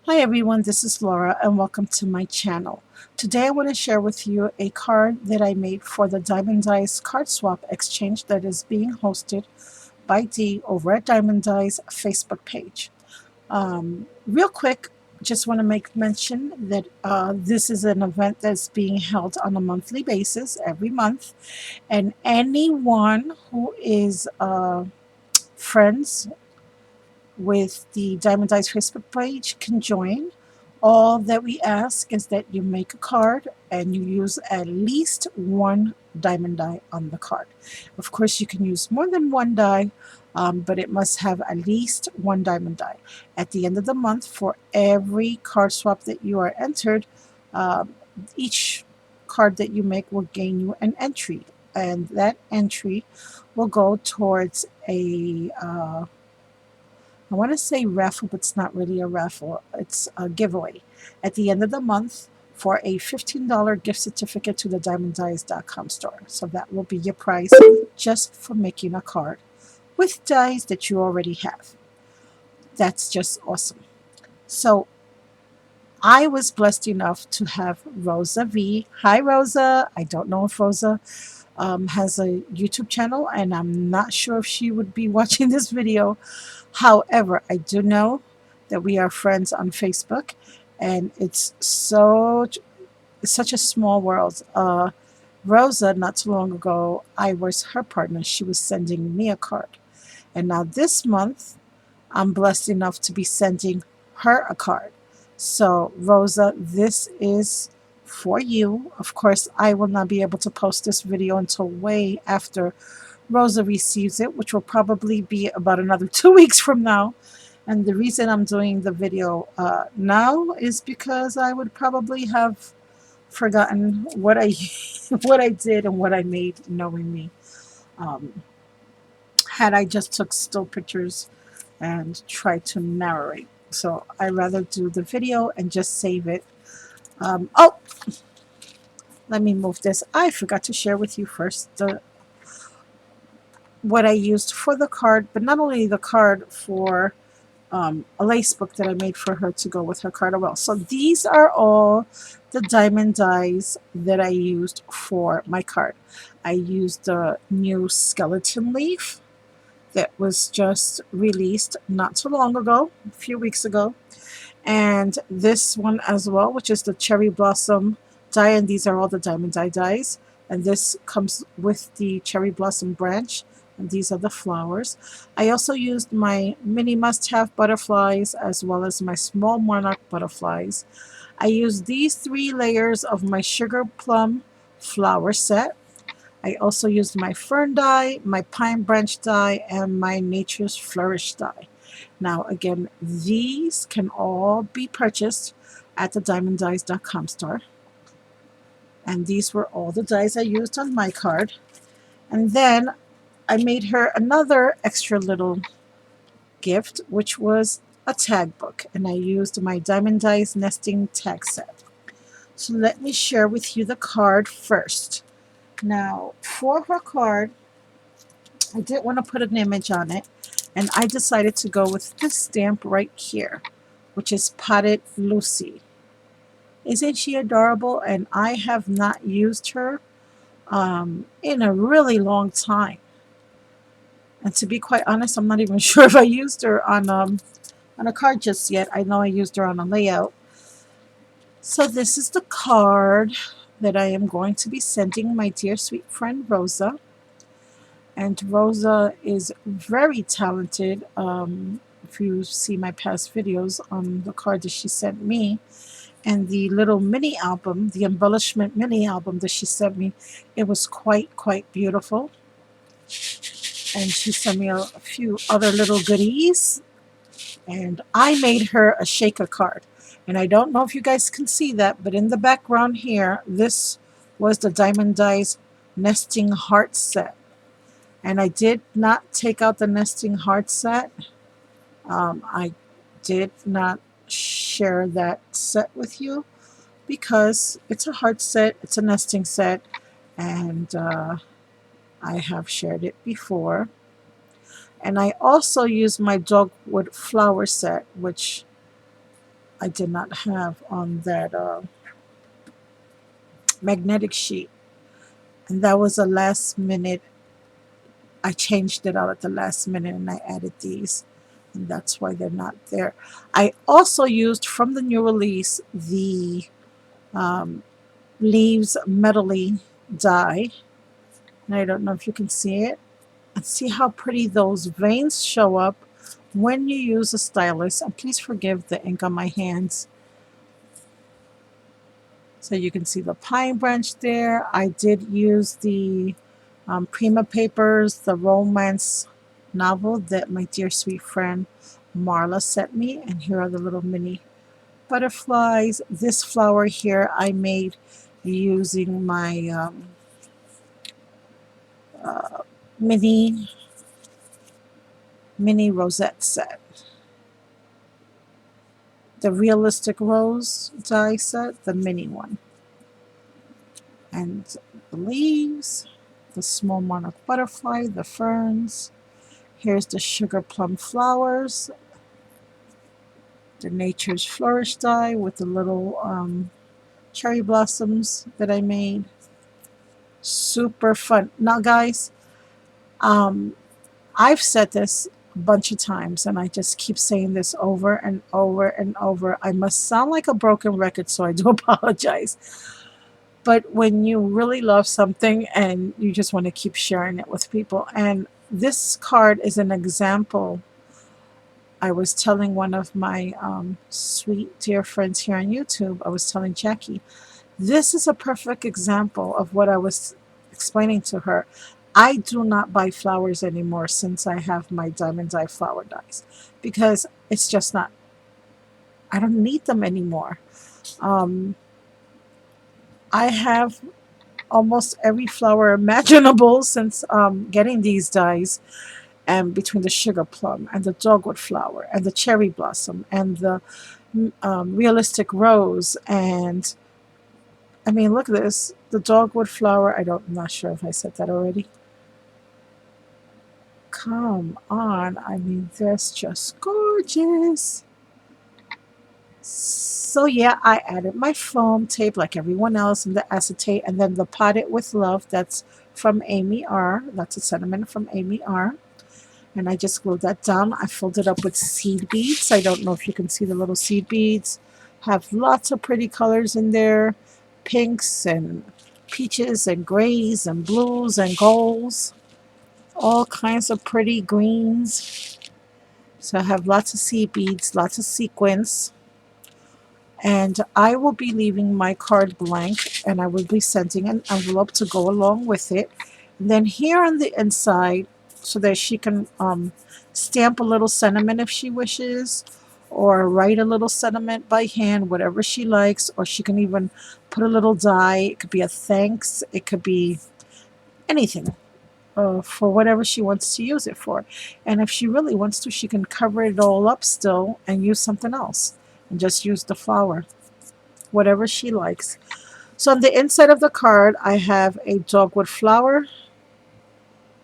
Hi everyone, this is Laura and welcome to my channel. Today I want to share with you a card that I made for the Diamond Die's card swap exchange that is being hosted by Dee over at Diamond Die's Facebook page. Real quick, just want to make mention that this is an event that's being held on a monthly basis every month, and anyone who is friends with the Diamond Die's Facebook page can join. All that we ask is that you make a card and you use at least one diamond die on the card. Of course, you can use more than one die, but it must have at least one diamond die. At the end of the month, for every card swap that you are entered, um, each card that you make will gain you an entry, and that entry will go towards I want to say raffle, but it's not really a raffle. It's a giveaway at the end of the month for a $15 gift certificate to the DiemondDies.com store. So that will be your prize just for making a card with dies that you already have. That's just awesome. So I was blessed enough to have Rosa V. Hi, Rosa. I don't know if Rosa has a YouTube channel, and I'm not sure if she would be watching this video. However, I do know that we are friends on Facebook, and it's such a small world. Rosa, not too long ago, I was her partner. She was sending me a card. And now this month, I'm blessed enough to be sending her a card. So, Rosa, this is for you. Of course, I will not be able to post this video until way after Rosa receives it, which will probably be about another 2 weeks from now. And the reason I'm doing the video now is because I would probably have forgotten what I what I did and what I made, knowing me. Um, had I just took still pictures and tried to narrate. So I rather do the video and just save it. Oh, let me move this. I forgot to share with you first what I used for the card, but not only the card, for a lace book that I made for her to go with her card as well. So these are all the diamond dies that I used for my card. I used the new skeleton leaf that was just released not too long ago, a few weeks ago. And this one as well, which is the cherry blossom die, and these are all the diamond die dies. And this comes with the cherry blossom branch, and these are the flowers. I also used my mini must-have butterflies as well as my small monarch butterflies. I used these 3 layers of my sugar plum flower set. I also used my fern die, my pine branch die, and my nature's flourish die. Now, again, these can all be purchased at the DiemondDies.com store. And these were all the dies I used on my card. And then I made her another extra little gift, which was a tag book. And I used my Diamond Dies nesting tag set. So let me share with you the card first. Now, for her card, I didn't want to put an image on it, and I decided to go with this stamp right here, which is Potted Lucy. Isn't she adorable? And I have not used her in a really long time. And to be quite honest, I'm not even sure if I used her on a card just yet. I know I used her on a layout. So this is the card that I am going to be sending my dear sweet friend Rosa. And Rosa is very talented. If you see my past videos on the card that she sent me and the little mini album, the embellishment mini album that she sent me, it was quite beautiful. And she sent me a few other little goodies. And I made her a shaker card. And I don't know if you guys can see that, but in the background here, this was the Diamond Dies nesting heart set. And I did not take out the nesting heart set. I did not share that set with you because it's a heart set, it's a nesting set, and I have shared it before. And I also used my dogwood flower set, which I did not have on that magnetic sheet. And that was a last minute. I changed it out at the last minute and I added these. And that's why they're not there. I also used from the new release the um, Leaves Metally die. And I don't know if you can see it. And see how pretty those veins show up when you use a stylus. And please forgive the ink on my hands. So you can see the pine branch there. I did use the Prima Papers, the romance novel that my dear sweet friend Marla sent me. And here are the little mini butterflies. This flower here I made using my uh, mini rosette set. The realistic rose die set, the mini one. And the leaves, the small monarch butterfly, the ferns. Here's the sugar plum flowers, the Nature's Flourish die with the little cherry blossoms that I made. Super fun. Now, guys, I've said this a bunch of times, and I just keep saying this over and over and over. I must sound like a broken record, so I do apologize. But when you really love something and you just want to keep sharing it with people, and this card is an example. I was telling one of my sweet dear friends here on YouTube, I was telling Jackie, this is a perfect example of what I was explaining to her. I do not buy flowers anymore since I have my Diamond Die flower dies because it's just not, I don't need them anymore. I have almost every flower imaginable since getting these dies, and between the sugar plum and the dogwood flower and the cherry blossom and the realistic rose, and I mean, look at this, the dogwood flower. I'm not sure if I said that already. Come on, I mean, that's just gorgeous. So yeah, I added my foam tape like everyone else and the acetate, and then the Pot It With Love, that's from Amy R. That's a sentiment from Amy R. And I just glued that down. I filled it up with seed beads. I don't know if you can see the little seed beads. Have lots of pretty colors in there. Pinks and peaches and grays and blues and golds. All kinds of pretty greens. So I have lots of seed beads, lots of sequins. And I will be leaving my card blank, and I will be sending an envelope to go along with it. And then here on the inside, so that she can stamp a little sentiment if she wishes, or write a little sentiment by hand, whatever she likes, or she can even put a little die. It could be a thanks, it could be anything. For whatever she wants to use it for. And if she really wants to, she can cover it all up still and use something else and just use the flower, whatever she likes. So on the inside of the card, I have a dogwood flower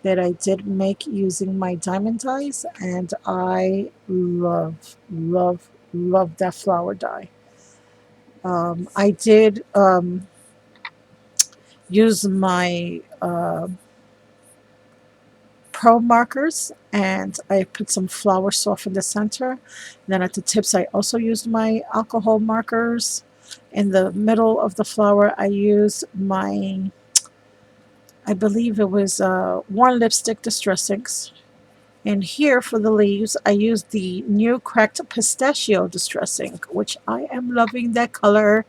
that I did make using my diamond dies, and I love, love, love that flower die. I did use my Pro markers, and I put some flower soft in the center. And then at the tips I also used my alcohol markers. In the middle of the flower I used my, I believe it was Worn Lipstick Distress Inks. And here for the leaves I used the new Cracked Pistachio Distress Ink, which I am loving that color.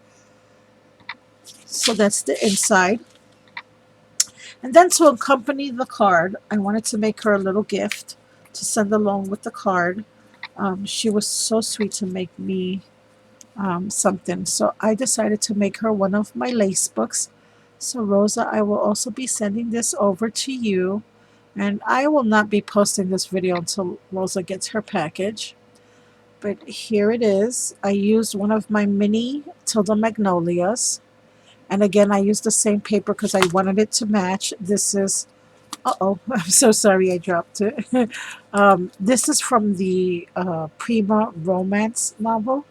So that's the inside. And then to accompany the card, I wanted to make her a little gift to send along with the card. She was so sweet to make me something. So I decided to make her one of my lace books. So Rosa, I will also be sending this over to you. And I will not be posting this video until Rosa gets her package. But here it is. I used one of my mini Tilda Magnolias. And again, I used the same paper because I wanted it to match. This is, uh-oh, I'm so sorry I dropped it. This is from the Prima romance novel.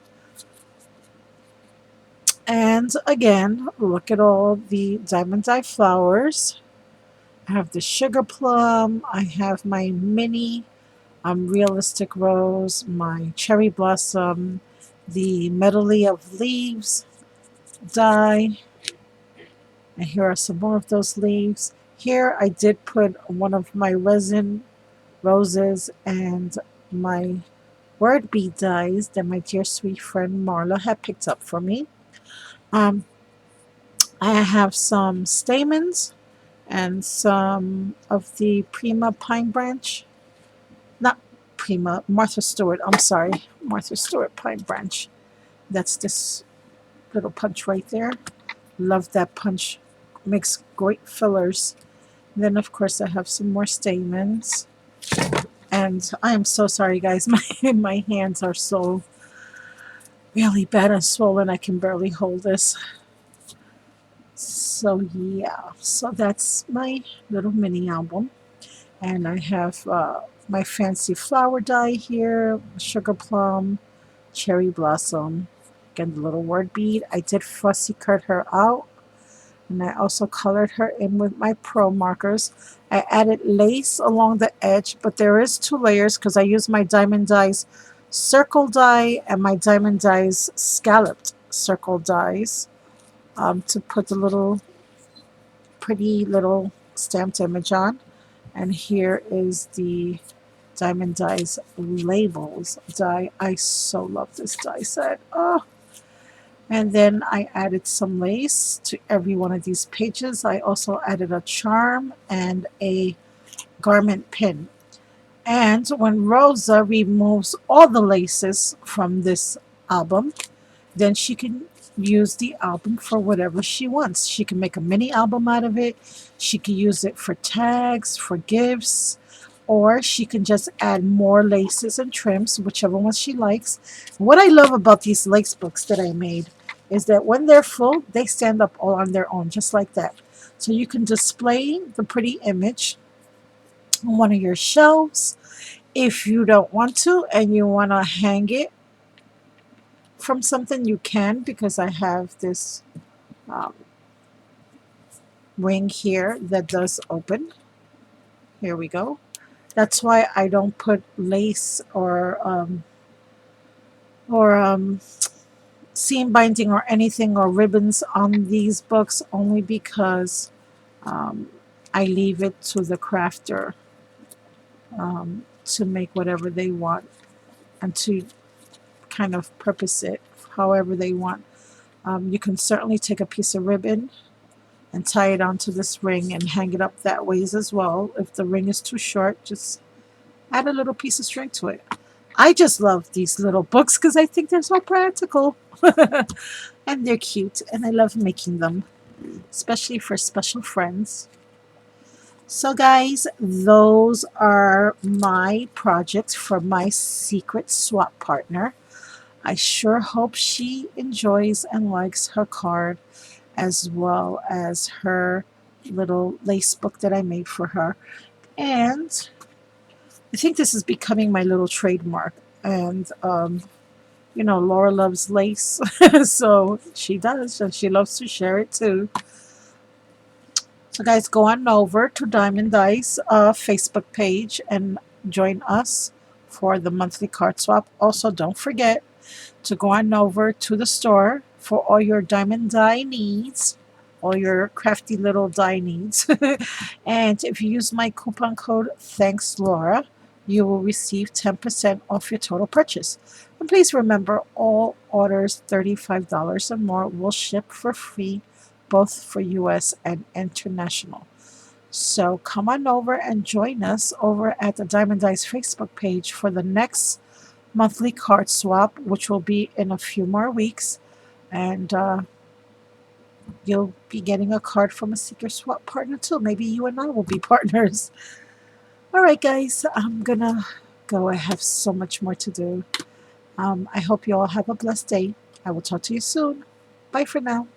And again, look at all the diamond dye flowers. I have the sugar plum. I have my mini realistic rose, my cherry blossom, the medley of leaves die. And here are some more of those leaves. Here I did put one of my resin roses and my word bead dies that my dear sweet friend Marla had picked up for me. Um, I have some stamens and some of the Prima pine branch. Not Prima, Martha Stewart. I'm sorry, Martha Stewart pine branch. That's this little punch right there. Love that punch. Makes great fillers. Then, of course, I have some more stamens. And I am so sorry, guys. My hands are so really bad and swollen. I can barely hold this. So, yeah. So, that's my little mini album. And I have my fancy flower die here, sugar plum, cherry blossom. Again, the little word bead. I did fussy cut her out. And I also colored her in with my Pro markers. I added lace along the edge, but there is 2 layers because I used my Diamond Die's circle die and my Diamond Die's scalloped circle dies to put the little pretty little stamped image on. And here is the Diamond Die's labels die. I so love this die set. Oh, and then I added some lace to every one of these pages. I also added a charm and a garment pin. And when Rosa removes all the laces from this album, then she can use the album for whatever she wants. She can make a mini album out of it. She can use it for tags, for gifts, or she can just add more laces and trims, whichever one she likes. What I love about these lace books that I made is that when they're full, they stand up all on their own, just like that. So you can display the pretty image on one of your shelves. If you don't want to and you want to hang it from something, you can, because I have this um, ring here that does open. Here we go. That's why I don't put lace or seam binding or anything or ribbons on these books, only because um, I leave it to the crafter to make whatever they want and to kind of purpose it however they want. You can certainly take a piece of ribbon and tie it onto this ring and hang it up that ways as well. If the ring is too short, just add a little piece of string to it. I just love these little books because I think they're so practical and they're cute, and I love making them, especially for special friends. So, guys, those are my projects for my secret swap partner. I sure hope she enjoys and likes her card as well as her little lace book that I made for her. And I think this is becoming my little trademark. And, Laura loves lace, so she does, and she loves to share it too. So, guys, go on over to Diamond Die's Facebook page and join us for the monthly card swap. Also, don't forget to go on over to the store for all your Diamond Die needs, all your crafty little die needs. And if you use my coupon code Thanks Laura, you will receive 10% off your total purchase. And please remember, all orders $35 or more will ship for free, both for US and international. So come on over and join us over at the Diamond Die's Facebook page for the next monthly card swap, which will be in a few more weeks. And you'll be getting a card from a secret swap partner too. Maybe you and I will be partners. All right, guys, I'm going to go. I have so much more to do. I hope you all have a blessed day. I will talk to you soon. Bye for now.